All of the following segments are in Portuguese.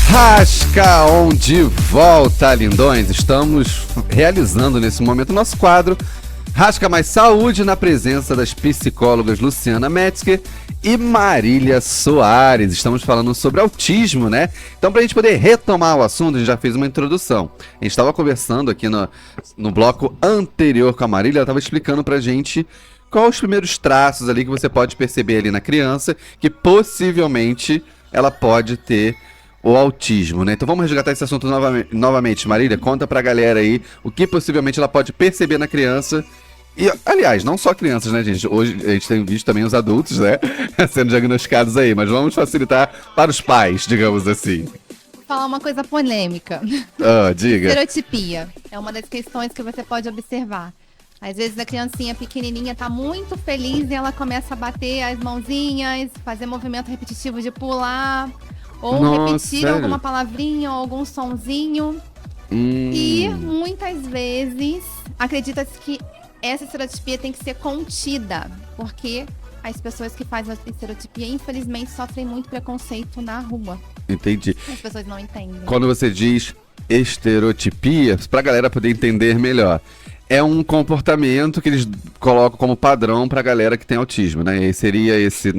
Rasca On de volta, lindões. Estamos realizando nesse momento o nosso quadro Rasca Mais Saúde, na presença das psicólogas Luciana Metzger e Marília Soares. Estamos falando sobre autismo, né? Então, para a gente poder retomar o assunto, a gente já fez uma introdução. A gente estava conversando aqui no bloco anterior com a Marília, ela estava explicando pra gente quais os primeiros traços ali que você pode perceber ali na criança, que possivelmente ela pode ter o autismo, né? Então vamos resgatar esse assunto novamente. Marília, conta pra galera aí o que possivelmente ela pode perceber na criança. E, aliás, não só crianças, né, gente? Hoje a gente tem visto também os adultos, né? Sendo diagnosticados aí, mas vamos facilitar para os pais, digamos assim. Vou falar uma coisa polêmica. Diga. Estereotipia é uma das questões que você pode observar. Às vezes a criancinha pequenininha tá muito feliz e ela começa a bater as mãozinhas, fazer movimento repetitivo de pular, ou repetir sério? alguma palavrinha ou algum sonzinho. E muitas vezes acredita-se que essa estereotipia tem que ser contida, porque as pessoas que fazem a estereotipia, infelizmente, sofrem muito preconceito na rua. Entendi. As pessoas não entendem. Quando você diz estereotipia, pra galera poder entender melhor, é um comportamento que eles colocam como padrão pra galera que tem autismo, né? E seria esse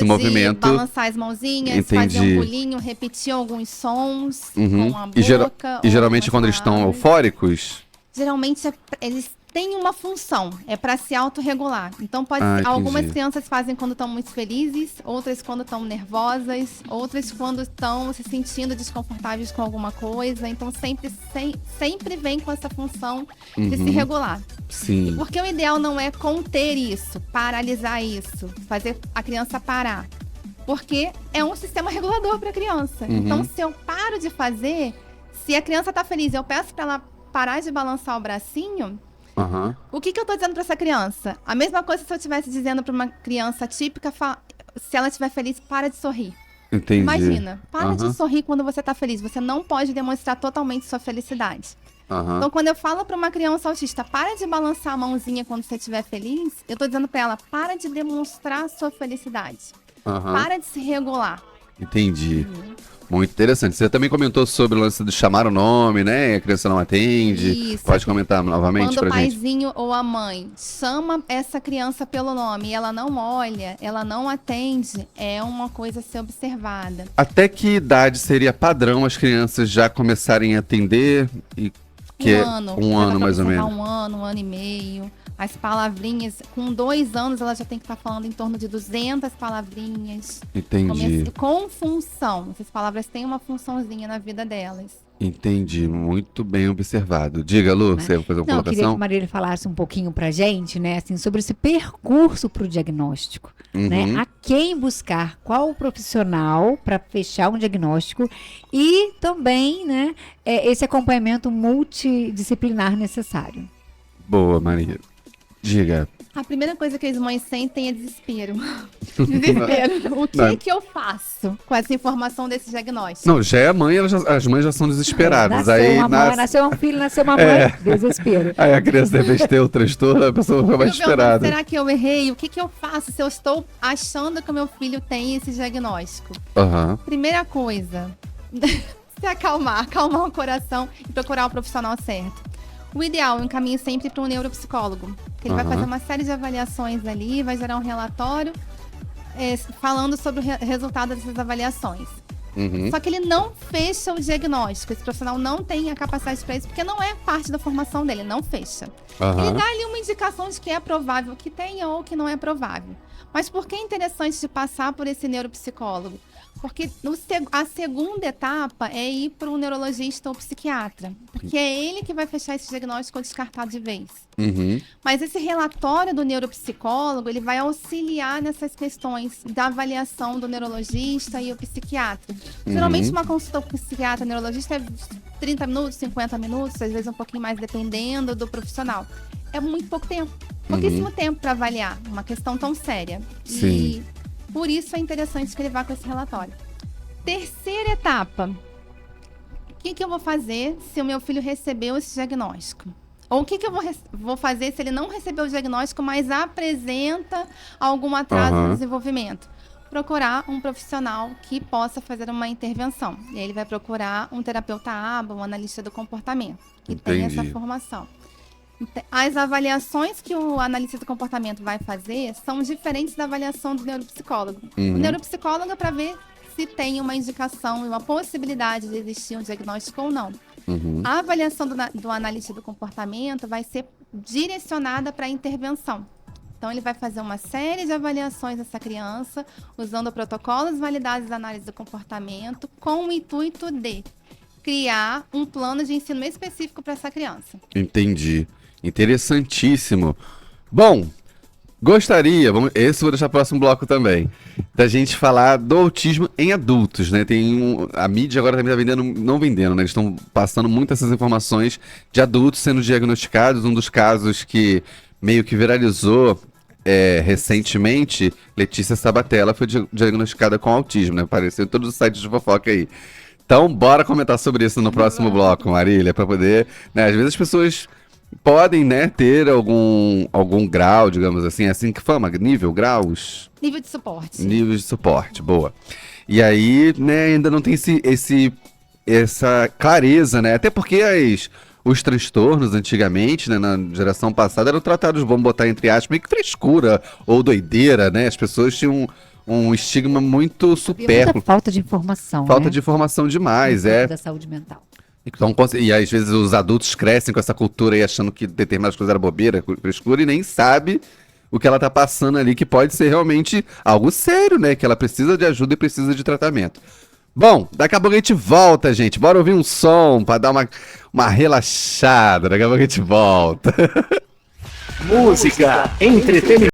movimento de balançar as mãozinhas, entendi. fazer um pulinho, repetir alguns sons com a boca. E geralmente quando eles estão eufóricos? Geralmente eles têm uma função, é para se autorregular. Então algumas crianças fazem quando estão muito felizes, outras quando estão nervosas, outras quando estão se sentindo desconfortáveis com alguma coisa. Então sempre vem com essa função de se regular. Sim. Porque o ideal não é conter isso, paralisar isso, fazer a criança parar. Porque é um sistema regulador para a criança. Então, se eu paro de fazer, se a criança está feliz, eu peço para ela parar de balançar o bracinho. O que eu tô dizendo pra essa criança? A mesma coisa se eu estivesse dizendo pra uma criança típica, se ela estiver feliz, para de sorrir. Entendi. Imagina, para de sorrir quando você tá feliz. Você não pode demonstrar totalmente sua felicidade. Então, quando eu falo pra uma criança autista, para de balançar a mãozinha quando você estiver feliz, eu tô dizendo pra ela, para de demonstrar sua felicidade. Para de se regular. Entendi. Muito interessante. Você também comentou sobre o lance de chamar o nome, né? A criança não atende. Isso. Pode comentar novamente pra Quando o gente? paizinho ou a mãe chama essa criança pelo nome e ela não olha, ela não atende, é uma coisa a ser observada. Até que idade seria padrão as crianças já começarem a atender? Um ano mais ou menos. Um ano e meio. As palavrinhas, com 2 anos, ela já tem que estar falando em torno de 200 palavrinhas. Entendi. Com função. Essas palavras têm uma funçãozinha na vida delas. Entendi. Muito bem observado. Diga, Lu, você vai fazer uma Não, eu queria que colocação? a Marília falasse um pouquinho pra gente, né, assim, sobre esse percurso pro diagnóstico, né? A quem buscar, qual o profissional para fechar um diagnóstico e também, né, esse acompanhamento multidisciplinar necessário. Boa, Maria. Diga. A primeira coisa que as mães sentem é desespero. Desespero. O que eu faço com essa informação desse diagnóstico? Não, já é a mãe, as mães já são desesperadas. Nasceu um filho, nasceu uma mãe, desespero. Aí a criança, de vez de ter o transtorno, a pessoa fica mais desesperada. Será que eu errei? O que eu faço se eu estou achando que o meu filho tem esse diagnóstico? Primeira coisa, se acalmar o coração e procurar o profissional certo. O ideal é um caminho sempre para um neuropsicólogo, que ele vai fazer uma série de avaliações ali, vai gerar um relatório falando sobre o resultado dessas avaliações. Só que ele não fecha o diagnóstico, esse profissional não tem a capacidade para isso, porque não é parte da formação dele, não fecha. Ele dá ali uma indicação de que é provável que tenha ou que não é provável. Mas por que é interessante de passar por esse neuropsicólogo? Porque a segunda etapa é ir para um neurologista ou psiquiatra. Porque é ele que vai fechar esse diagnóstico ou descartar de vez. Mas esse relatório do neuropsicólogo, ele vai auxiliar nessas questões da avaliação do neurologista e o psiquiatra. Geralmente uma consulta com psiquiatra e neurologista é 30 minutos, 50 minutos, às vezes um pouquinho mais, dependendo do profissional. É muito pouco tempo. Pouquíssimo tempo para avaliar uma questão tão séria. Sim. E por isso é interessante que ele vá com esse relatório. Terceira etapa. O que eu vou fazer se o meu filho recebeu esse diagnóstico? Ou o que eu vou fazer se ele não recebeu o diagnóstico, mas apresenta algum atraso no desenvolvimento? procurar um profissional que possa fazer uma intervenção. E aí ele vai procurar um terapeuta ABA, um analista do comportamento, que tem essa formação. As avaliações que o analista do comportamento vai fazer são diferentes da avaliação do neuropsicólogo. O neuropsicólogo é para ver se tem uma indicação e uma possibilidade de existir um diagnóstico ou não. A avaliação do analista do comportamento vai ser direcionada para a intervenção. Então, ele vai fazer uma série de avaliações dessa criança, usando protocolos validados de análise do comportamento, com o intuito de criar um plano de ensino específico para essa criança. Entendi. Interessantíssimo. Bom, gostaria, esse vou deixar para o próximo bloco também, da gente falar do autismo em adultos, né? A mídia agora também está vendendo, não vendendo, né? Eles estão passando muito essas informações de adultos sendo diagnosticados. Um dos casos que meio que viralizou recentemente, Letícia Sabatella foi diagnosticada com autismo, né? Apareceu em todos os sites de fofoca aí. Então, bora comentar sobre isso no próximo bloco, Marília, para poder, né? Às vezes as pessoas podem, né, ter algum grau, digamos assim que fama, nível, graus? Nível de suporte. Nível de suporte, boa. E aí, né, ainda não tem essa clareza, né? Até porque os transtornos antigamente, né, na geração passada, eram tratados, vamos botar entre aspas, meio que frescura ou doideira, né? As pessoas tinham um estigma muito supérfluo. Muita falta de informação. Falta de informação demais, da saúde mental. Então, e às vezes os adultos crescem com essa cultura aí achando que determinadas coisas eram bobeira, frescura, e nem sabe o que ela tá passando ali, que pode ser realmente algo sério, né? Que ela precisa de ajuda e precisa de tratamento. Bom, daqui a pouco a gente volta, gente. Bora ouvir um som pra dar uma relaxada. Daqui a pouco a gente volta. Música, entretenimento.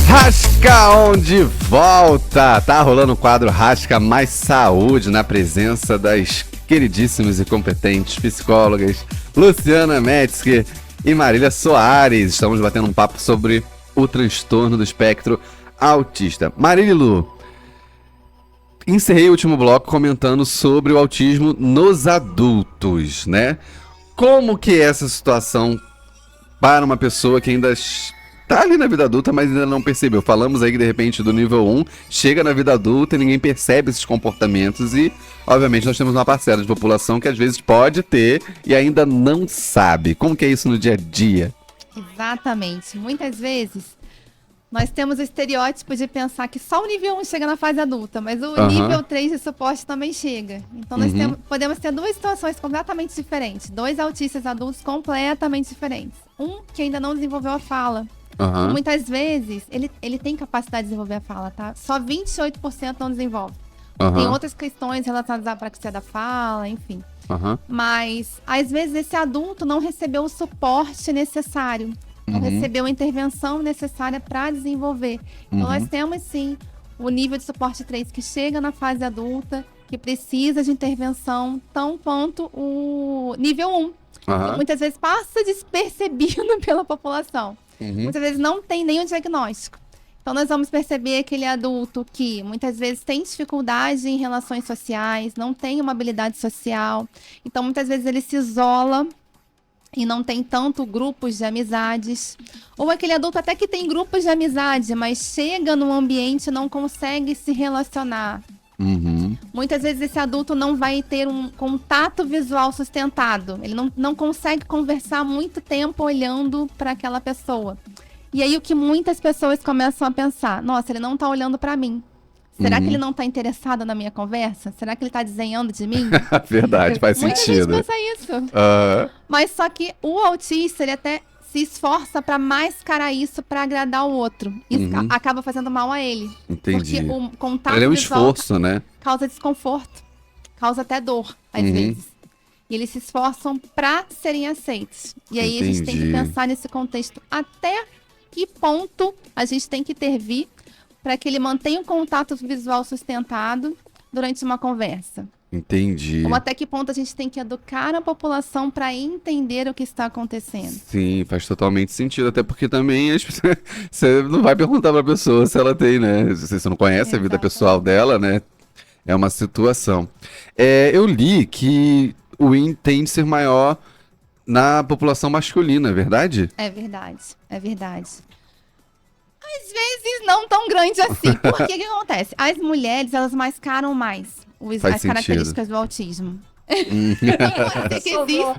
Rasca de volta! Tá rolando o quadro Rasca Mais Saúde, na presença das queridíssimas e competentes psicólogas Luciana Metzger e Marília Soares. Estamos batendo um papo sobre o transtorno do espectro autista. Marília e Lu, encerrei o último bloco comentando sobre o autismo nos adultos, né? Como que é essa situação para uma pessoa que ainda tá ali na vida adulta, mas ainda não percebeu? Falamos aí que de repente do nível 1 chega na vida adulta e ninguém percebe esses comportamentos e, obviamente, nós temos uma parcela de população que às vezes pode ter e ainda não sabe. Como que é isso no dia a dia? Exatamente. Muitas vezes nós temos o estereótipo de pensar que só o nível 1 chega na fase adulta, mas o nível 3 de suporte também chega. Então nós podemos ter duas situações completamente diferentes. Dois autistas adultos completamente diferentes. Um que ainda não desenvolveu a fala. Muitas vezes, ele tem capacidade de desenvolver a fala, tá? Só 28% não desenvolve. Tem outras questões relacionadas à apraxia da fala, enfim. Mas, às vezes, esse adulto não recebeu o suporte necessário. Não recebeu a intervenção necessária para desenvolver. Então, nós temos, sim, o nível de suporte 3 que chega na fase adulta, que precisa de intervenção, tão quanto o nível 1. Que muitas vezes passa despercebido pela população. Muitas vezes não tem nenhum diagnóstico. Então, nós vamos perceber aquele adulto que muitas vezes tem dificuldade em relações sociais, não tem uma habilidade social. Então, muitas vezes ele se isola e não tem tanto grupos de amizades. Ou aquele adulto até que tem grupos de amizade, mas chega num ambiente e não consegue se relacionar. Muitas vezes esse adulto não vai ter um contato visual sustentado. Ele não consegue conversar muito tempo olhando para aquela pessoa. E aí o que muitas pessoas começam a pensar: nossa, ele não tá olhando para mim. Será que ele não tá interessado na minha conversa? Será que ele tá desenhando de mim? Verdade, faz sentido. Muita gente pensa isso. Mas só que o autista, ele até se esforça para mascarar isso para agradar o outro. Isso acaba fazendo mal a ele. Entendi. Porque o contato ele é um visual esforço, né? Causa desconforto. Causa até dor, às vezes. E eles se esforçam para serem aceitos. E aí a gente tem que pensar nesse contexto. Até que ponto a gente tem que intervir para que ele mantenha um contato visual sustentado durante uma conversa. Entendi. Ou até que ponto a gente tem que educar a população para entender o que está acontecendo. Sim, faz totalmente sentido. Até porque também você não vai perguntar para a pessoa se ela tem, né? Se você não conhece a vida pessoal dela, né? É uma situação. Eu li que o IN tende a ser maior na população masculina, é verdade? É verdade, é verdade. Às vezes não tão grande assim. Por que acontece? As mulheres, elas mascaram mais as características do autismo.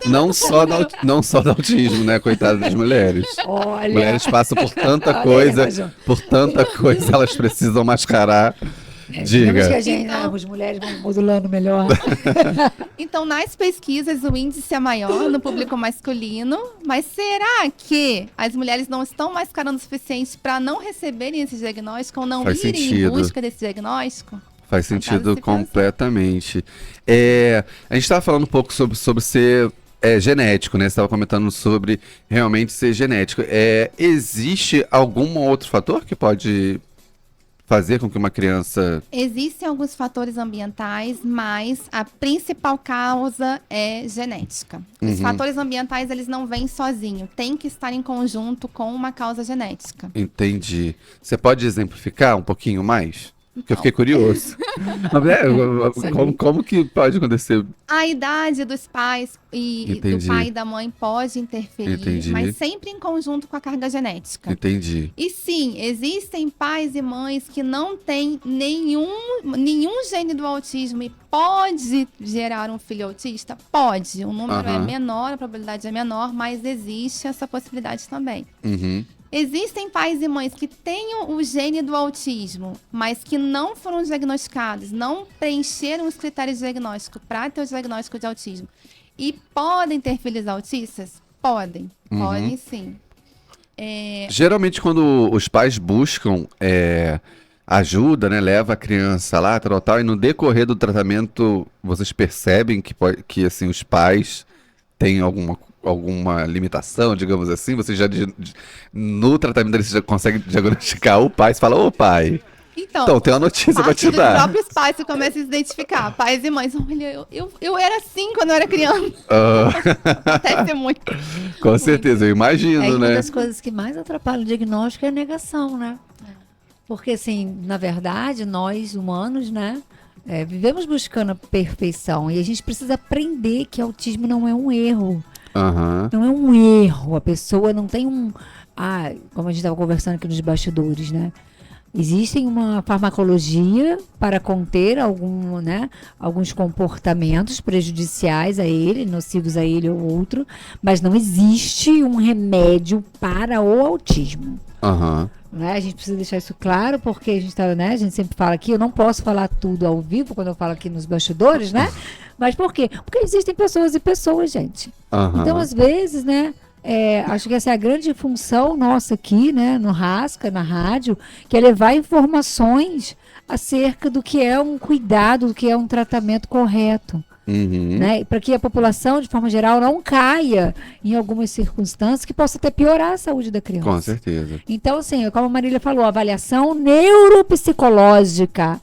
Não só do autismo, né? Coitadas das mulheres. Olha. Mulheres passam por tanta coisa, elas precisam mascarar. Diga. Que as mulheres vão modulando melhor. Então, nas pesquisas, o índice é maior no público masculino, mas será que as mulheres não estão mascarando o suficiente para não receberem esse diagnóstico ou não irem em busca desse diagnóstico? Faz sentido completamente. A gente estava falando um pouco sobre ser genético, né? Você estava comentando sobre realmente ser genético. Existe algum outro fator que pode fazer com que uma criança... Existem alguns fatores ambientais, mas a principal causa é genética. Os fatores ambientais, eles não vêm sozinhos. Tem que estar em conjunto com uma causa genética. Entendi. Você pode exemplificar um pouquinho mais? Porque eu fiquei curioso. Como que pode acontecer? A idade dos pais e do pai e da mãe pode interferir, mas sempre em conjunto com a carga genética. Entendi. E sim, existem pais e mães que não têm nenhum gene do autismo e pode gerar um filho autista? Pode. O número é menor, a probabilidade é menor, mas existe essa possibilidade também. Existem pais e mães que têm o gene do autismo, mas que não foram diagnosticados, não preencheram os critérios de diagnóstico para ter o diagnóstico de autismo. E podem ter filhos autistas? Podem. Podem sim. Geralmente, quando os pais buscam ajuda, né, leva a criança lá, tal, e no decorrer do tratamento, vocês percebem que assim, os pais têm alguma limitação, digamos assim? Você já, no tratamento dele, você já consegue diagnosticar o pai? Você fala, ô pai, então tem uma notícia pra te dar. Os próprios pais que começam a se identificar. Pais e mães, olha, eu era assim quando eu era criança. Acontece muito. Com certeza, eu imagino, né? Uma das coisas que mais atrapalha o diagnóstico é a negação, né? Porque, assim, na verdade, nós humanos, né, vivemos buscando a perfeição. E a gente precisa aprender que autismo não é um erro. Não é um erro, a pessoa não tem como a gente estava conversando aqui nos bastidores, né? Existem uma farmacologia para conter alguns comportamentos prejudiciais a ele, nocivos a ele ou outro, mas não existe um remédio para o autismo. Né? A gente precisa deixar isso claro, porque a gente a gente sempre fala aqui, eu não posso falar tudo ao vivo quando eu falo aqui nos bastidores, né? Mas por quê? Porque existem pessoas e pessoas, gente. Então, às vezes, né? Acho que essa é a grande função nossa aqui, né? No Rasca, na rádio, que é levar informações acerca do que é um cuidado, do que é um tratamento correto. Né? Para que a população, de forma geral, não caia em algumas circunstâncias que possa até piorar a saúde da criança. Com certeza. Então, assim, como a Marília falou, avaliação neuropsicológica,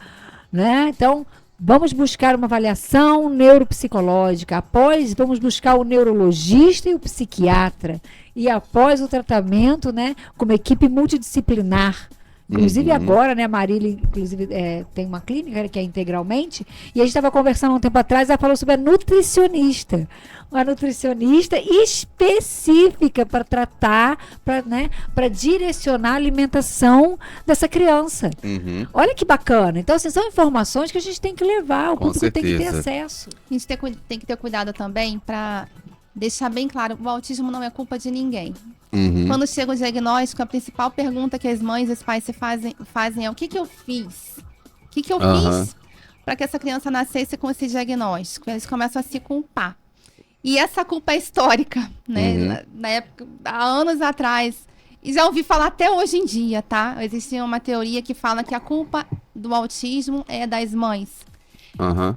né? Então, vamos buscar uma avaliação neuropsicológica. Após, vamos buscar o neurologista e o psiquiatra. E após o tratamento, né, como equipe multidisciplinar. Inclusive agora, né, a Marília, inclusive, tem uma clínica que é integralmente, e a gente estava conversando um tempo atrás, ela falou sobre a nutricionista. Uma nutricionista específica para tratar, para direcionar a alimentação dessa criança. Olha que bacana. Então, assim, são informações que a gente tem que levar, o público tem que ter acesso. A gente tem que ter cuidado também para deixar bem claro, o autismo não é culpa de ninguém. Quando chega o diagnóstico, a principal pergunta que as mães e os pais se fazem é: o que eu fiz? O que eu fiz para que essa criança nascesse com esse diagnóstico? Eles começam a se culpar. E essa culpa é histórica, né? Na época, há anos atrás, e já ouvi falar até hoje em dia, tá? Existe uma teoria que fala que a culpa do autismo é das mães.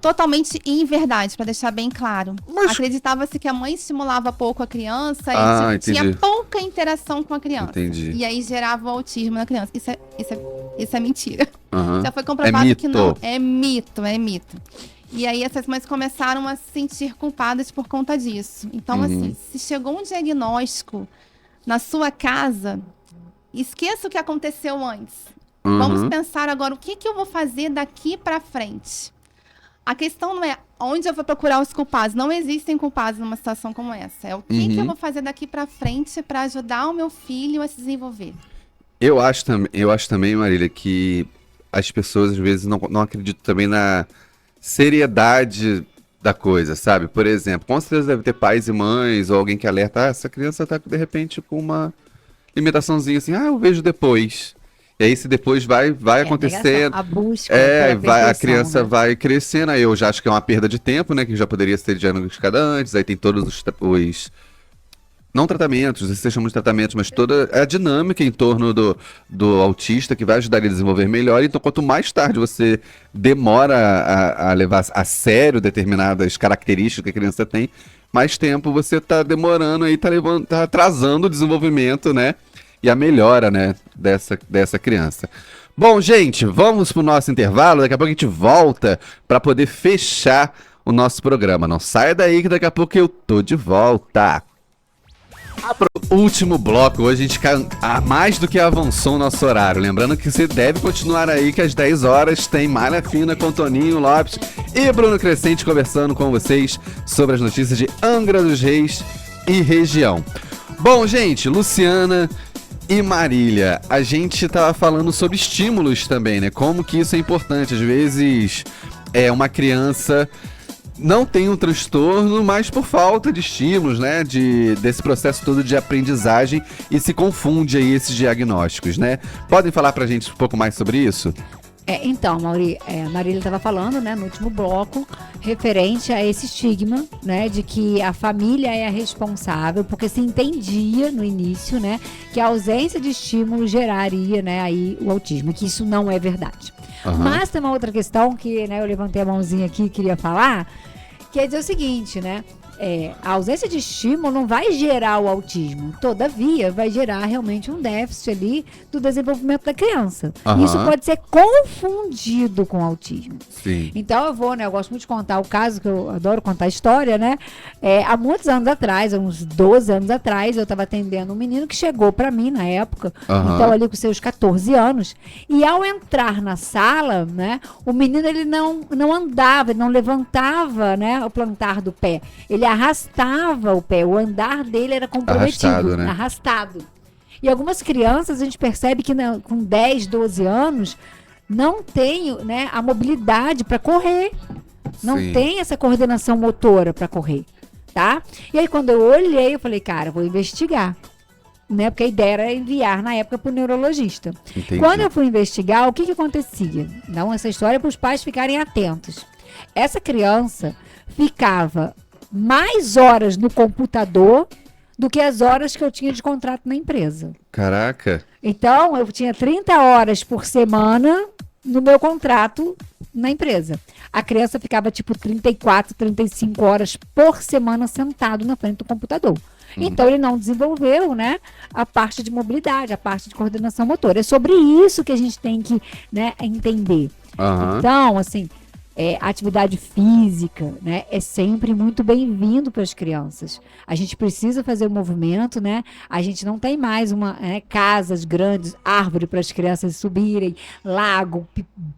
Totalmente inverdade, para deixar bem claro. Acreditava-se que a mãe estimulava pouco a criança e tinha pouca interação com a criança. E aí gerava o autismo na criança. Isso é mentira. Já foi comprovado que não. É mito. E aí essas mães começaram a se sentir culpadas por conta disso. Então, assim, se chegou um diagnóstico na sua casa, esqueça o que aconteceu antes. Vamos pensar agora o que eu vou fazer daqui para frente. A questão não é onde eu vou procurar os culpados. Não existem culpados numa situação como essa. É o que eu vou fazer daqui para frente para ajudar o meu filho a se desenvolver. Eu acho também, Marília, que as pessoas às vezes não acreditam também na seriedade da coisa, sabe? Por exemplo, com certeza deve ter pais e mães ou alguém que alerta, essa criança tá de repente com uma limitaçãozinha assim, eu vejo depois. E aí esse depois vai acontecendo. A busca a criança vai crescendo, aí eu já acho que é uma perda de tempo, né? Que já poderia ser diagnosticada antes, aí tem todos os não tratamentos, vocês chamam de tratamentos, mas toda a dinâmica em torno do autista que vai ajudar ele a desenvolver melhor. Então, quanto mais tarde você demora a levar a sério determinadas características que a criança tem, mais tempo você está demorando aí, tá atrasando o desenvolvimento, né? E a melhora, né, dessa criança. Bom, gente, vamos pro nosso intervalo. Daqui a pouco a gente volta para poder fechar o nosso programa. Não saia daí que daqui a pouco eu tô de volta. Pro último bloco, hoje a gente mais do que avançou o nosso horário. Lembrando que você deve continuar aí, que às 10 horas tem Malha Fina com Toninho Lopes e Bruno Crescente conversando com vocês sobre as notícias de Angra dos Reis e região. Bom, gente, Luciana e Marília, a gente tava falando sobre estímulos também, né? Como que isso é importante. Às vezes, uma criança não tem um transtorno, mas por falta de estímulos, né, desse processo todo de aprendizagem, e se confunde aí esses diagnósticos, né? Podem falar pra gente um pouco mais sobre isso? Então, Mauri, a Marília estava falando, né, no último bloco, referente a esse estigma, né, de que a família é a responsável, porque se entendia no início, né, que a ausência de estímulo geraria, né, aí o autismo, que isso não é verdade. Uhum. Mas tem uma outra questão que, né, eu levantei a mãozinha aqui e queria falar, que é dizer o seguinte, né, a ausência de estímulo não vai gerar o autismo, todavia vai gerar realmente um déficit ali do desenvolvimento da criança. Uhum. Isso pode ser confundido com autismo. Sim. Então eu gosto muito de contar o caso, que eu adoro contar a história, né? Há muitos anos atrás, uns 12 anos atrás, eu estava atendendo um menino que chegou para mim na época, então ali com seus 14 anos, e ao entrar na sala, né, o menino ele não andava, não levantava, né, o plantar do pé. Ele arrastava o pé, o andar dele era comprometido, arrastado. E algumas crianças, a gente percebe que com 10, 12 anos, não tem, né, a mobilidade para correr. Não tem essa coordenação motora para correr, tá? E aí, quando eu olhei, eu falei, cara, vou investigar. Né? Porque a ideia era enviar, na época, para o neurologista. Entendi. Quando eu fui investigar, o que acontecia? Então, essa história é para os pais ficarem atentos. Essa criança ficava mais horas no computador do que as horas que eu tinha de contrato na empresa. Caraca! Então, eu tinha 30 horas por semana no meu contrato na empresa. A criança ficava, 34, 35 horas por semana sentado na frente do computador. Então, ele não desenvolveu, né, a parte de mobilidade, a parte de coordenação motora. É sobre isso que a gente tem que, né, entender. Uhum. Então, assim, a atividade física, né, é sempre muito bem-vindo para as crianças. A gente precisa fazer o movimento, né? A gente não tem mais casas grandes, árvore para as crianças subirem, lago,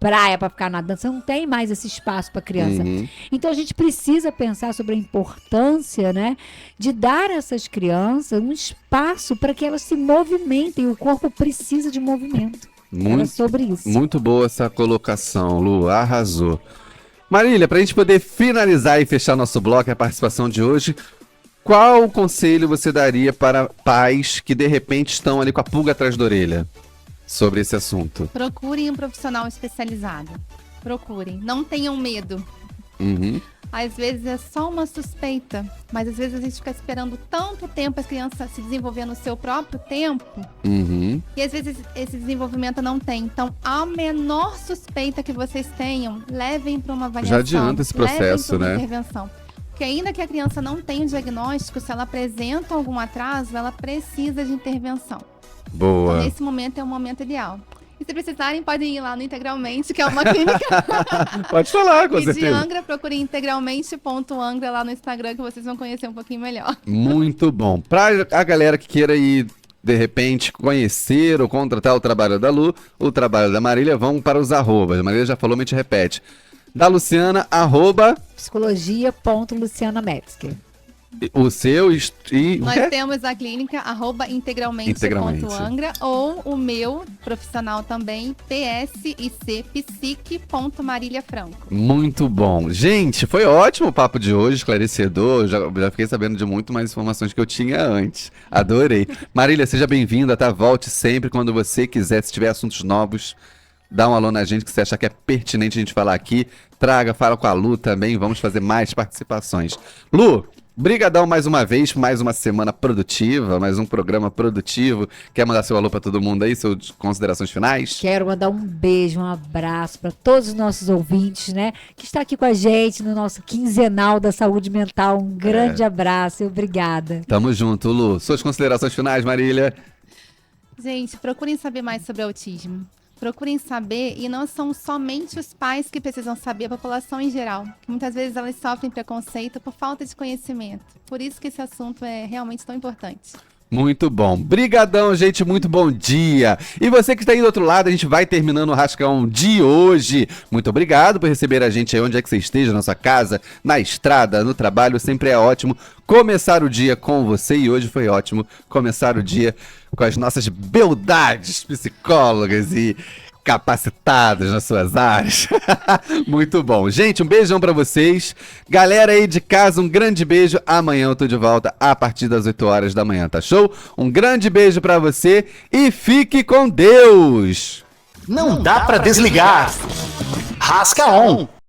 praia para ficar nadando. Você não tem mais esse espaço para a criança. Uhum. Então a gente precisa pensar sobre a importância, né, de dar a essas crianças um espaço para que elas se movimentem. O corpo precisa de movimento. Era sobre isso. Muito boa essa colocação, Lu. Arrasou. Marília, para a gente poder finalizar e fechar nosso bloco e a participação de hoje, qual conselho você daria para pais que de repente estão ali com a pulga atrás da orelha sobre esse assunto? Procurem um profissional especializado. Procurem. Não tenham medo. Uhum. Às vezes é só uma suspeita, mas às vezes a gente fica esperando tanto tempo a criança se desenvolver no seu próprio tempo, e às vezes esse desenvolvimento não tem. Então, a menor suspeita que vocês tenham, levem para uma avaliação. Já adianta esse processo, né? Intervenção. Porque ainda que a criança não tenha um diagnóstico, se ela apresenta algum atraso, ela precisa de intervenção. Boa. Então, nesse momento é o momento ideal. E se precisarem, podem ir lá no Integralmente, que é uma clínica. Pode falar, com e certeza. de Angra, procurem integralmente.angra lá no Instagram, que vocês vão conhecer um pouquinho melhor. Muito bom. Para a galera que queira ir, de repente, conhecer ou contratar o trabalho da Lu, o trabalho da Marília, vão para os arrobas. A Marília já falou, mas a gente repete. Da Luciana, @... Psicologia.lucianametzger. O seu e... Nós temos a clínica @integralmente.angra ou o meu profissional também, psicpsique.maríliafranco. Muito bom. Gente, foi ótimo o papo de hoje, esclarecedor. Já fiquei sabendo de muito mais informações que eu tinha antes. Adorei. Marília, seja bem-vinda, tá? Volte sempre quando você quiser. Se tiver assuntos novos, dá um alô na gente que você achar que é pertinente a gente falar aqui. Traga, fala com a Lu também. Vamos fazer mais participações. Lu, brigadão mais uma vez, mais uma semana produtiva, mais um programa produtivo. Quer mandar seu alô pra todo mundo aí, suas considerações finais? Quero mandar um beijo, um abraço para todos os nossos ouvintes, né? Que está aqui com a gente no nosso quinzenal da saúde mental. Um grande abraço e obrigada. Tamo junto, Lu. Suas considerações finais, Marília? Gente, procurem saber mais sobre autismo. Procurem saber, e não são somente os pais que precisam saber, a população em geral. Que muitas vezes elas sofrem preconceito por falta de conhecimento. Por isso que esse assunto é realmente tão importante. Muito bom. Brigadão, gente. Muito bom dia. E você que está aí do outro lado, a gente vai terminando o Rascão de hoje. Muito obrigado por receber a gente aí, onde é que você esteja, na sua casa, na estrada, no trabalho. Sempre é ótimo começar o dia com você. E hoje foi ótimo começar o dia com as nossas beldades psicólogas e capacitadas nas suas áreas. Muito bom. Gente, um beijão pra vocês. Galera aí de casa, um grande beijo. Amanhã eu tô de volta a partir das 8 horas da manhã, tá show? Um grande beijo pra você e fique com Deus! Não dá pra desligar. Rasca On.